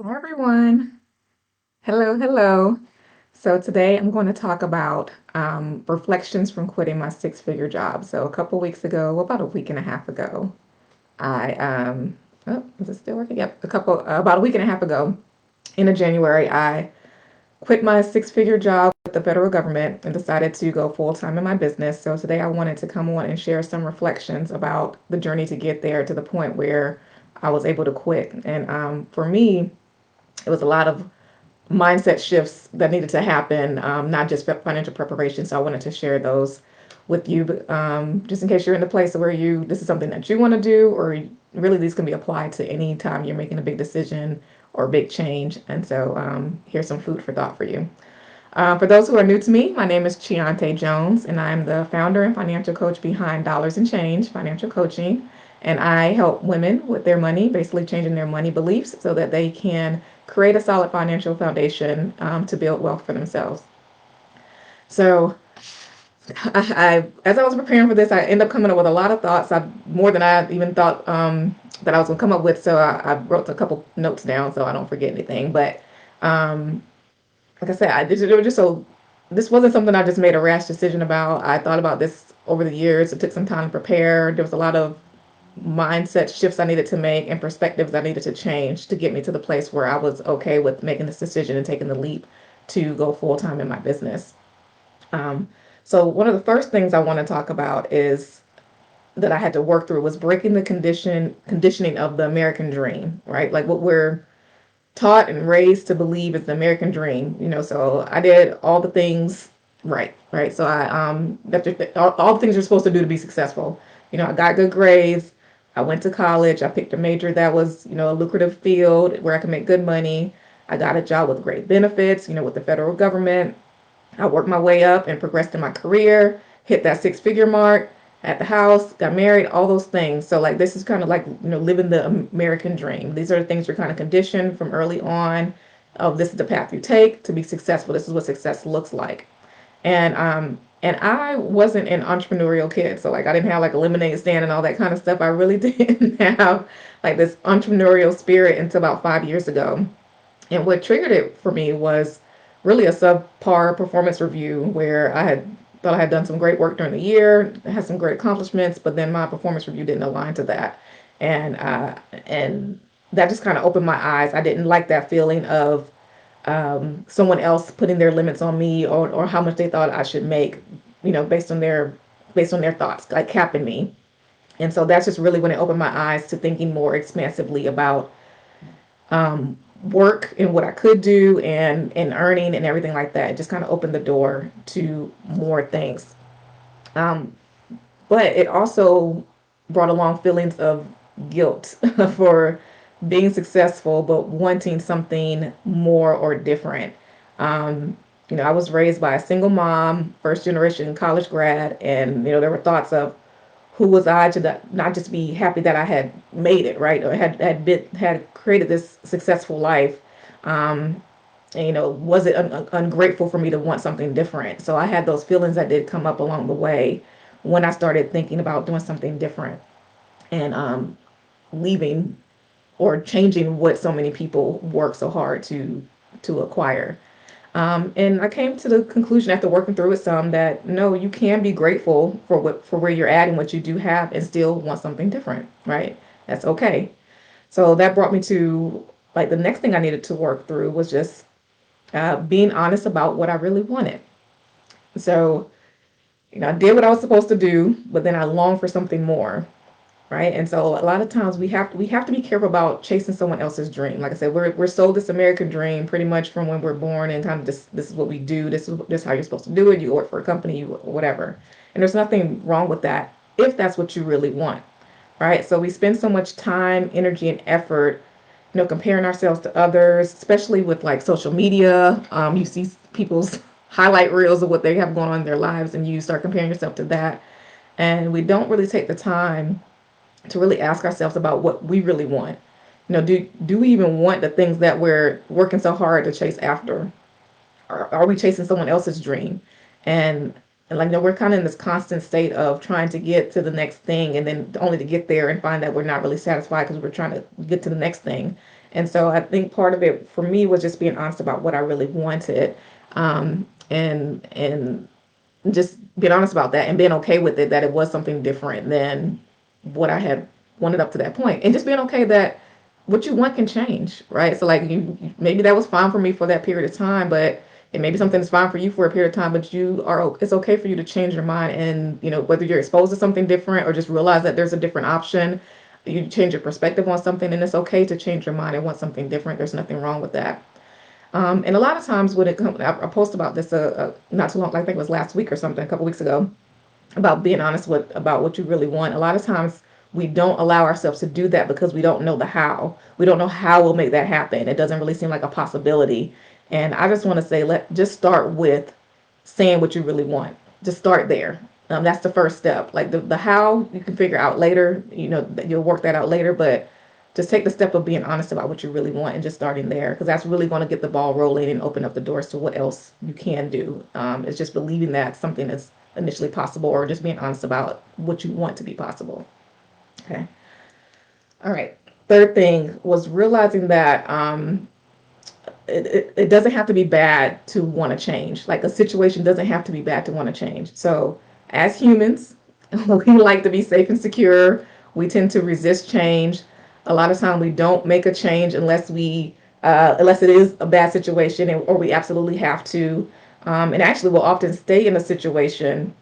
Hey everyone. Hello, hello. So today I'm going to talk about reflections from quitting my six-figure job. So a couple weeks ago, well, about a week and a half ago, I oh, is it still working? Yep, about a week and a half ago, in January, I quit my six-figure job with the federal government and decided to go full-time in my business. So today I wanted to come on and share some reflections about the journey to get there to the point where I was able to quit. And for me, it was a lot of mindset shifts that needed to happen, not just financial preparation. So I wanted to share those with you, just in case you're in a place where this is something that you want to do, or really these can be applied to any time you're making a big decision or a big change. And so here's some food for thought for you. For those who are new to me, my name is Chiante Jones, and I'm the founder and financial coach behind Dollars and Change Financial Coaching. And I help women with their money, basically changing their money beliefs so that they can create a solid financial foundation to build wealth for themselves. So, as I was preparing for this, I ended up coming up with a lot of thoughts, more than I even thought that I was going to come up with. So I wrote a couple notes down so I don't forget anything. But um, like I said, it was just so this wasn't something I just made a rash decision about. I thought about this over the years. It took some time to prepare. There was a lot of mindset shifts I needed to make and perspectives I needed to change to get me to the place where I was okay with making this decision and taking the leap to go full time in my business. Um, so one of the first things I want to talk about is that I had to work through was breaking the conditioning of the American dream, right? Like what we're taught and raised to believe is the American dream. So I did all the things right. So I all the things you're supposed to do to be successful. I got good grades. I went to college. I picked a major that was, a lucrative field where I could make good money. I got a job with great benefits, with the federal government. I worked my way up and progressed in my career, hit that six-figure mark at the house, got married, all those things. So like this is kind of like, living the American dream. These are the things you're kind of conditioned from early on. Of this is the path you take to be successful. This is what success looks like. And I wasn't an entrepreneurial kid. So like I didn't have like a lemonade stand and all that kind of stuff. I really didn't have like this entrepreneurial spirit until about 5 years ago. And what triggered it for me was really a subpar performance review where I had thought I had done some great work during the year, had some great accomplishments, but then my performance review didn't align to that. And that just kind of opened my eyes. I didn't like that feeling of someone else putting their limits on me, or how much they thought I should make, based on their thoughts, like capping me. And so that's just really when it opened my eyes to thinking more expansively about work and what I could do, and earning and everything like that. It just kind of opened the door to more things. Um, but it also brought along feelings of guilt for being successful, but wanting something more or different. I was raised by a single mom, first generation college grad, and there were thoughts of who was I to not just be happy that I had made it, right, or had created this successful life. Um, and, was it ungrateful for me to want something different? So I had those feelings that did come up along the way when I started thinking about doing something different, and leaving or changing what so many people work so hard to acquire. And I came to the conclusion after working through it some that no, you can be grateful for where you're at and what you do have and still want something different, right? That's okay. So that brought me to like the next thing I needed to work through was just being honest about what I really wanted. So, I did what I was supposed to do, but then I longed for something more, right? And so a lot of times we have to be careful about chasing someone else's dream. Like I said, we're sold this American dream pretty much from when we're born, and kind of this is what we do. This is how you're supposed to do it. You work for a company, whatever. And there's nothing wrong with that if that's what you really want, right? So we spend so much time, energy, and effort, comparing ourselves to others, especially with like social media. You see people's highlight reels of what they have going on in their lives, and you start comparing yourself to that. And we don't really take the time to really ask ourselves about what we really want. Do we even want the things that we're working so hard to chase after? Or are we chasing someone else's dream? And and like, we're kind of in this constant state of trying to get to the next thing, and then only to get there and find that we're not really satisfied because we're trying to get to the next thing. And so I think part of it for me was just being honest about what I really wanted, and just being honest about that and being okay with it, that it was something different than what I had wanted up to that point, and just being okay that what you want can change, right? So like maybe that was fine for me for that period of time, but it maybe something that's fine for you for a period of time, but it's okay for you to change your mind, and whether you're exposed to something different or just realize that there's a different option, you change your perspective on something, and it's okay to change your mind and want something different. There's nothing wrong with that. And a lot of times when it comes, I post about this not too long, I think it was last week or something, a couple weeks ago, about being honest about what you really want. A lot of times we don't allow ourselves to do that because we don't know the how. We don't know how we'll make that happen. It doesn't really seem like a possibility. And I just want to say, let just start with saying what you really want. Just start there. That's the first step. Like the how you can figure out later. You'll work that out later, but just take the step of being honest about what you really want and just starting there, because that's really going to get the ball rolling and open up the doors to what else you can do. It's just believing that something is initially possible, or just being honest about what you want to be possible. Okay. All right. Third thing was realizing that it doesn't have to be bad to want to change. Like a situation doesn't have to be bad to want to change. So as humans, we like to be safe and secure. We tend to resist change. A lot of time we don't make a change unless it is a bad situation, or we absolutely have to. And actually, we'll often stay in a situation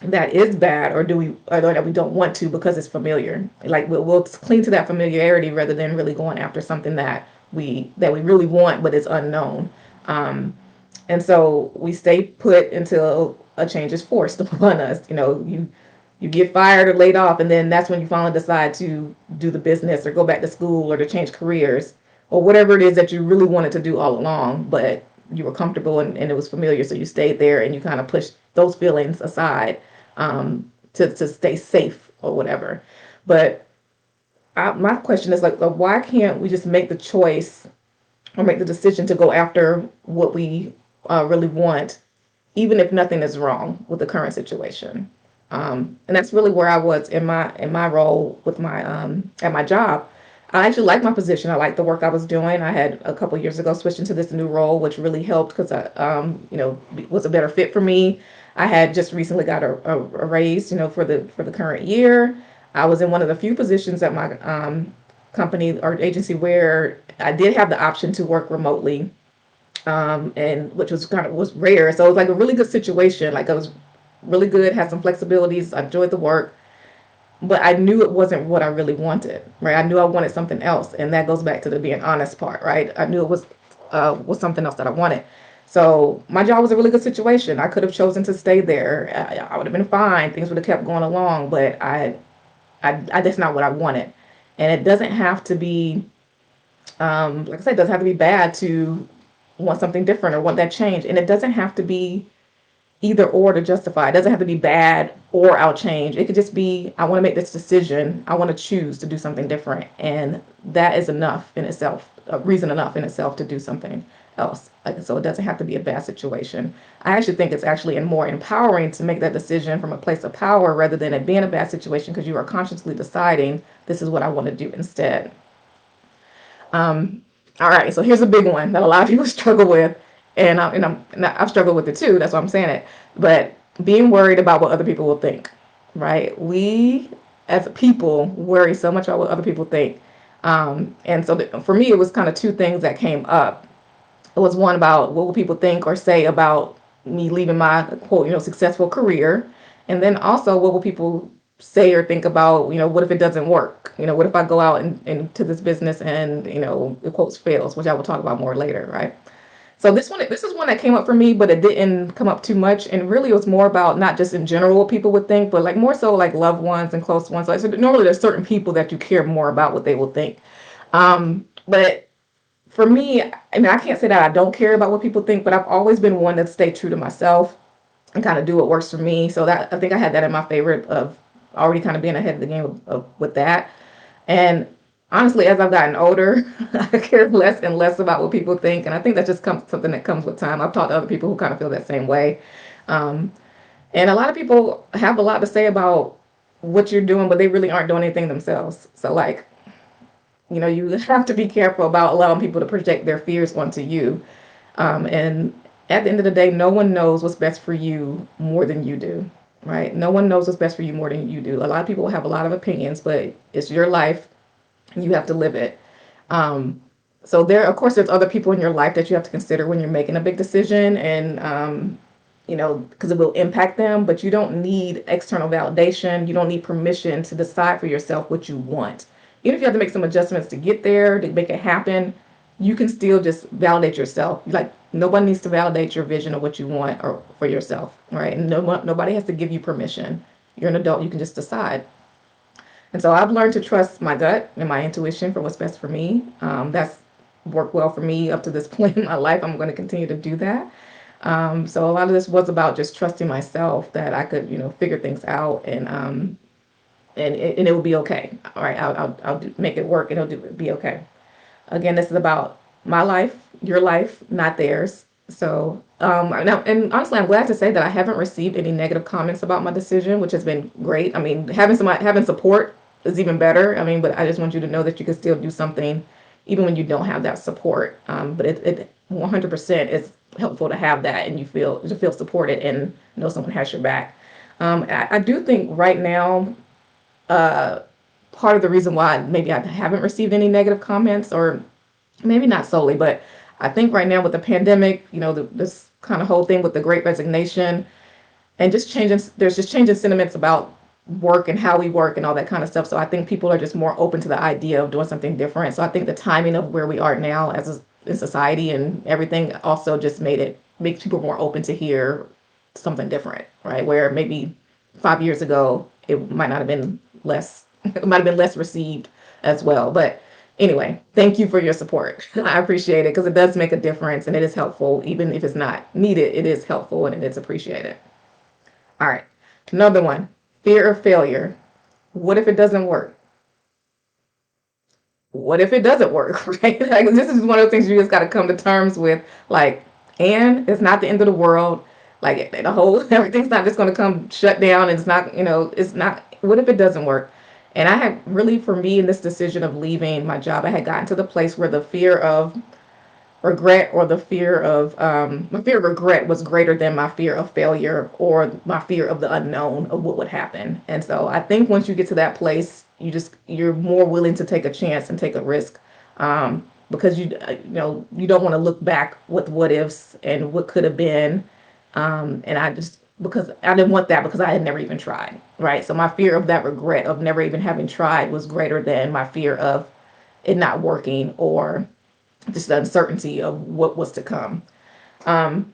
that is bad, or that we don't want to, because it's familiar. Like we'll cling to that familiarity rather than really going after something that we really want, but it's unknown. Um, and so we stay put until a change is forced upon us. You get fired or laid off, and then that's when you finally decide to do the business or go back to school or to change careers or whatever it is that you really wanted to do all along, but you were comfortable, and it was familiar, so you stayed there and you kind of pushed those feelings aside, to stay safe or whatever. But my question is like, why can't we just make the choice or make the decision to go after what we really want, even if nothing is wrong with the current situation? And that's really where I was in my role with my at my job. I actually like my position. I like the work I was doing. I had a couple of years ago switched into this new role, which really helped because I, was a better fit for me. I had just recently got a raise, for the current year. I was in one of the few positions at my company or agency where I did have the option to work remotely, and which was rare. So it was like a really good situation. Like I was really good, had some flexibilities. I enjoyed the work, but I knew it wasn't what I really wanted. Right? I knew I wanted something else, and that goes back to the being honest part. Right? I knew it was something else that I wanted. So my job was a really good situation. I could have chosen to stay there. I would have been fine. Things would have kept going along, but that's not what I wanted. And it doesn't have to be, like I said, it doesn't have to be bad to want something different or want that change. And it doesn't have to be either or to justify. It doesn't have to be bad or I'll change. It could just be, I want to make this decision. I want to choose to do something different. And that is enough in itself, reason enough in itself to do something else. Like, so it doesn't have to be a bad situation. I actually think it's actually more empowering to make that decision from a place of power rather than it being a bad situation, because you are consciously deciding this is what I want to do instead. Um, all right, so here's a big one that a lot of people struggle with, and I've struggled with it too. That's why I'm saying it. But being worried about what other people will think, right? We as people worry so much about what other people think, and so for me, it was kind of two things that came up. It was one about what will people think or say about me leaving my quote, successful career. And then also what will people say or think about, what if it doesn't work? What if I go out into this business and, the quotes fails, which I will talk about more later, right? So this is one that came up for me, but it didn't come up too much. And really it was more about not just in general what people would think, but like more so like loved ones and close ones. Like, so normally there's certain people that you care more about what they will think. But for me, I mean, I can't say that I don't care about what people think, but I've always been one to stay true to myself and kind of do what works for me. So that I think I had that in my favor of already kind of being ahead of the game with that. And honestly, as I've gotten older, I care less and less about what people think, and I think that just comes something that comes with time. I've talked to other people who kind of feel that same way, um, and a lot of people have a lot to say about what you're doing, but they really aren't doing anything themselves. So like You have to be careful about allowing people to project their fears onto you. And at the end of the day, no one knows what's best for you more than you do, right? No one knows what's best for you more than you do. A lot of people have a lot of opinions, but it's your life. You have to live it. Um, so there, of course, there's other people in your life that you have to consider when you're making a big decision, and because it will impact them. But you don't need external validation. You don't need permission to decide for yourself what you want. Even if you have to make some adjustments to get there to make it happen, you can still just validate yourself. Like nobody needs to validate your vision of what you want or for yourself, right? And nobody has to give you permission. You're an adult. You can just decide. And so I've learned to trust my gut and my intuition for what's best for me. That's worked well for me up to this point in my life. I'm going to continue to do that. So a lot of this was about just trusting myself that I could, figure things out and it will be okay. All right, I'll make it work and be okay. Again, this is about my life, your life, not theirs. So, now, and honestly, I'm glad to say that I haven't received any negative comments about my decision, which has been great. I mean, having support is even better. I mean, but I just want you to know that you can still do something even when you don't have that support. But it 100% is helpful to have that, and you feel supported and know someone has your back. I do think right now, uh, part of the reason why maybe I haven't received any negative comments, or maybe not solely, but I think right now with the pandemic, this kind of whole thing with the great resignation and there's just changing sentiments about work and how we work and all that kind of stuff. So I think people are just more open to the idea of doing something different. So I think the timing of where we are now in society and everything also just makes people more open to hear something different, right? Where maybe 5 years ago it might not have been less, it might have been less received as well. But anyway, thank you for your support. I appreciate it because it does make a difference and it is helpful. Even if it's not needed, it is helpful and it is appreciated. All right. Another one, fear of failure. What if it doesn't work? What if it doesn't work, right? Like this is one of the things you just got to come to terms with. Like, and it's not the end of the world. Like the whole everything's not just going to come shut down. And it's not, it's not. What if it doesn't work? And I had really, for me, in this decision of leaving my job, I had gotten to the place where the fear of regret or the fear of my fear of regret was greater than my fear of failure or my fear of the unknown of what would happen. And so I think once you get to that place, you're more willing to take a chance and take a risk, because you don't want to look back with what ifs and what could have been. And I just because I didn't want that because I had never even tried, right? So my fear of that regret of never even having tried was greater than my fear of it not working or just the uncertainty of what was to come. Um,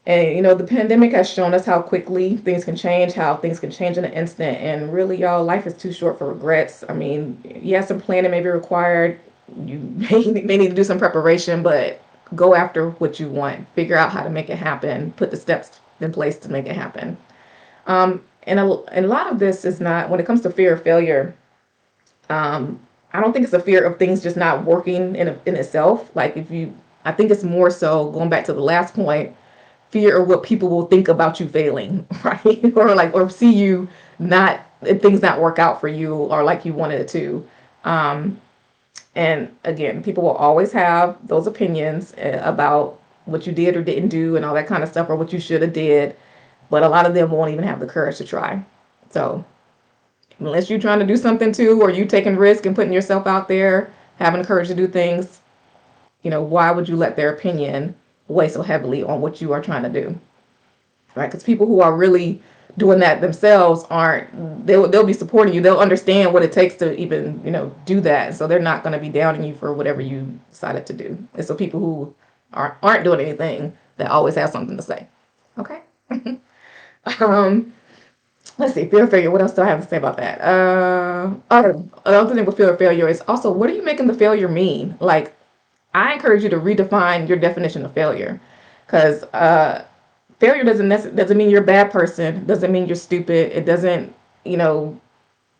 and the pandemic has shown us how quickly things can change, how things can change in an instant. And really, y'all, life is too short for regrets. I mean, yes, some planning may be required. You may need to do some preparation, but go after what you want. Figure out how to make it happen. Put the steps in place to make it happen. And a lot of this is not, when it comes to fear of failure, I don't think it's a fear of things just not working in itself. Like I think it's more so going back to the last point, fear of what people will think about you failing, right? or see you not, if things not work out for you or like you wanted it to. Um, and again, people will always have those opinions about what you did or didn't do and all that kind of stuff, or what you should have did. But a lot of them won't even have the courage to try. So unless you're trying to do something too, or you taking risk and putting yourself out there, having the courage to do things, why would you let their opinion weigh so heavily on what you are trying to do, right? Because people who are really doing that themselves they'll be supporting you. They'll understand what it takes to even, do that. So they're not going to be downing you for whatever you decided to do. It's so people who aren't doing anything that always have something to say. Okay. um, Let's see, fear of failure. What else do I have to say about that? Another thing with fear of failure is also, what are you making the failure mean? Like, I encourage you to redefine your definition of failure, because failure doesn't mean you're a bad person. Doesn't mean you're stupid. It doesn't, you know,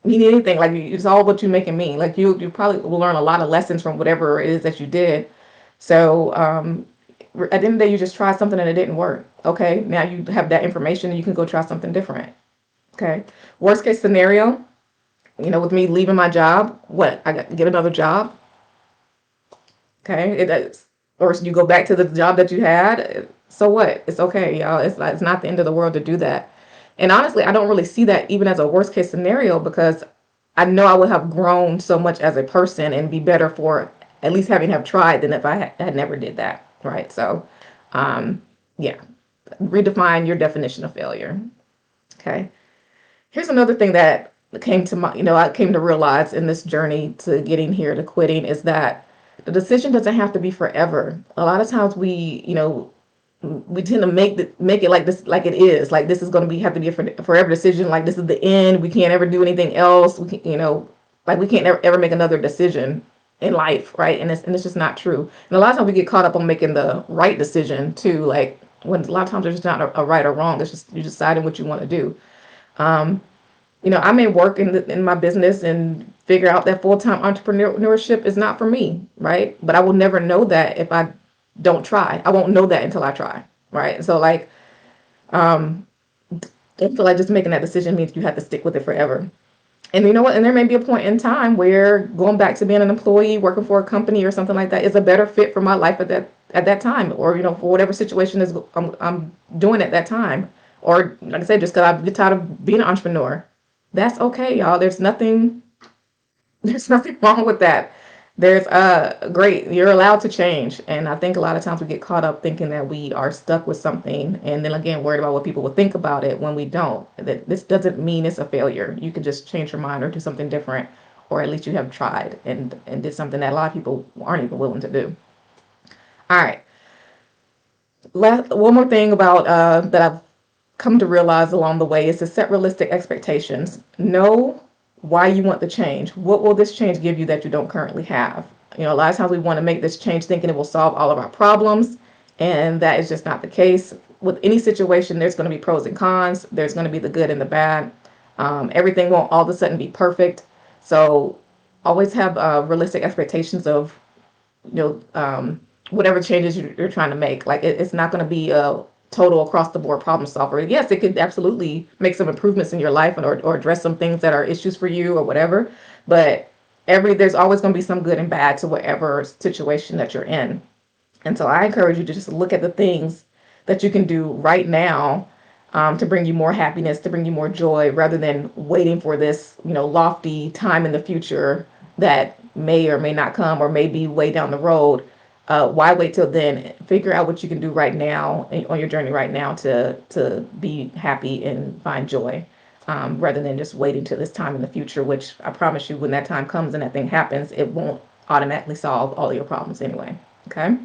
mean anything. Like, it's all what you make it mean. Like, you probably will learn a lot of lessons from whatever it is that you did. So at the end of the day, you just tried something and it didn't work. Okay, now you have that information and you can go try something different. Okay. Worst case scenario, With me leaving my job, what, I got to get another job? Okay, it does. Or you go back to the job that you had. So what? It's okay, y'all. It's not the end of the world to do that. And honestly, I don't really see that even as a worst case scenario because I know I would have grown so much as a person and be better for at least having have tried than if I had never did that. Right. So, um, yeah, redefine your definition of failure. Okay. Here's another thing that came to my, I came to realize in this journey to getting here to quitting is that the decision doesn't have to be forever. A lot of times we tend to make it like this, like it is, like this is going to be have to be a forever decision. Like this is the end. We can't ever do anything else. We can, like we can't ever make another decision in life, right? And it's just not true. And a lot of times we get caught up on making the right decision too. Like when a lot of times there's not a right or wrong. It's just you deciding what you want to do. Um, I may work in my business and figure out that full-time entrepreneurship is not for me, right? But I will never know that if I don't try. I won't know that until I try, right? So like, um, I feel like just making that decision means you have to stick with it forever. And you know what? And there may be a point in time where going back to being an employee, working for a company or something like that is a better fit for my life at that time, or for whatever situation is I'm doing at that time. Or like I said, just because I get tired of being an entrepreneur, that's okay, y'all. There's nothing wrong with that. There's great. You're allowed to change, and I think a lot of times we get caught up thinking that we are stuck with something, and then again worried about what people will think about it when we don't. That this doesn't mean it's a failure. You can just change your mind or do something different, or at least you have tried and did something that a lot of people aren't even willing to do. All right. One more thing about that I've come to realize along the way is to set realistic expectations. Know why you want the change. What will this change give you that you don't currently have? A lot of times we want to make this change thinking it will solve all of our problems, and that is just not the case. With any situation, there's going to be pros and cons. There's going to be the good and the bad. Everything won't all of a sudden be perfect. So always have realistic expectations of you know, um, whatever changes you're trying to make. Like it's not going to be a total across the board problem solver. Yes, it could absolutely make some improvements in your life or address some things that are issues for you or whatever. But there's always going to be some good and bad to whatever situation that you're in. And so I encourage you to just look at the things that you can do right now to bring you more happiness, to bring you more joy, rather than waiting for this, lofty time in the future that may or may not come or may be way down the road. Why wait till then? Figure out what you can do right now on your journey right now to be happy and find joy, rather than just waiting till this time in the future. Which I promise you, when that time comes and that thing happens, it won't automatically solve all of your problems anyway. Okay.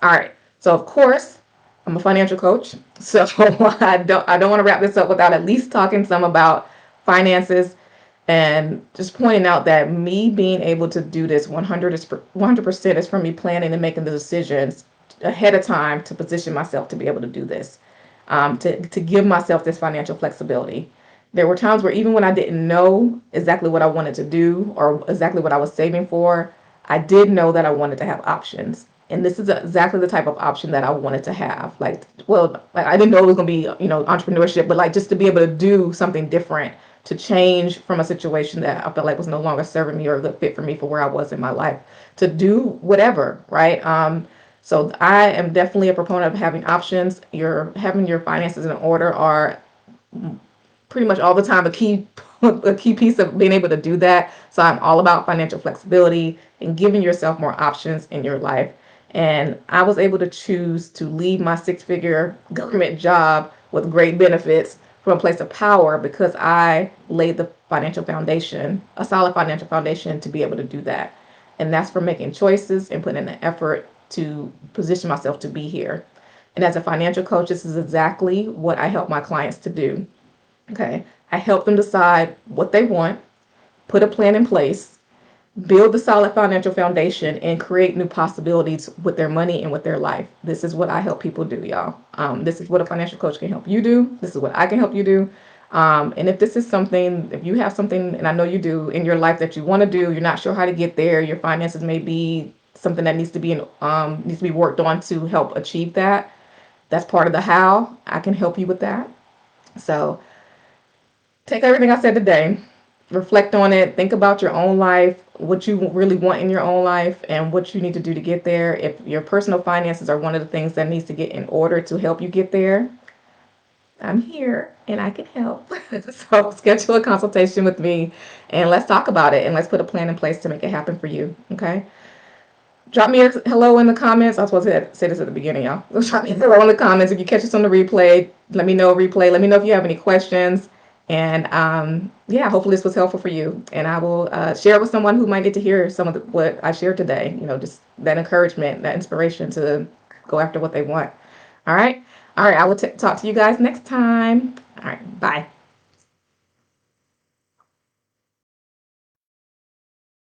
All right. So of course, I'm a financial coach. So I don't want to wrap this up without at least talking some about finances and just pointing out that me being able to do this 100% is from me planning and making the decisions ahead of time to position myself to be able to do this, to give myself this financial flexibility. There were times where even when I didn't know exactly what I wanted to do or exactly what I was saving for, I did know that I wanted to have options. And this is exactly the type of option that I wanted to have. Like I didn't know it was going to be, entrepreneurship, but like just to be able to do something different, to change from a situation that I felt like was no longer serving me or a good fit for me for where I was in my life, to do whatever, right? So I am definitely a proponent of having options. Having your finances in order are pretty much all the time a key piece of being able to do that. So I'm all about financial flexibility and giving yourself more options in your life. And I was able to choose to leave my six-figure government job with great benefits from a place of power because I laid the financial foundation, a solid financial foundation to be able to do that. And that's for making choices and putting in the effort to position myself to be here. And as a financial coach, this is exactly what I help my clients to do. Okay. I help them decide what they want, put a plan in place, build the solid financial foundation, and create new possibilities with their money and with their life. This is what I help people do, y'all. This is what a financial coach can help you do. This is what I can help you do. And if this is something, if you have something, and I know you do in your life that you want to do, you're not sure how to get there, your finances may be something that needs to be worked on to help achieve that. That's part of the how. I can help you with that. So take everything I said today, reflect on it, think about your own life, what you really want in your own life, and what you need to do to get there. If your personal finances are one of the things that needs to get in order to help you get there, I'm here and I can help. So schedule a consultation with me and let's talk about it and let's put a plan in place to make it happen for you. Okay. Drop me a hello in the comments. I was supposed to say this at the beginning, y'all. Drop me a hello in the comments. If you catch us on the replay, let me know replay. Let me know if you have any questions. And yeah, hopefully this was helpful for you. And I will share it with someone who might get to hear some of what I shared today. You know, just that encouragement, that inspiration to go after what they want. All right. All right. I will talk to you guys next time. All right. Bye.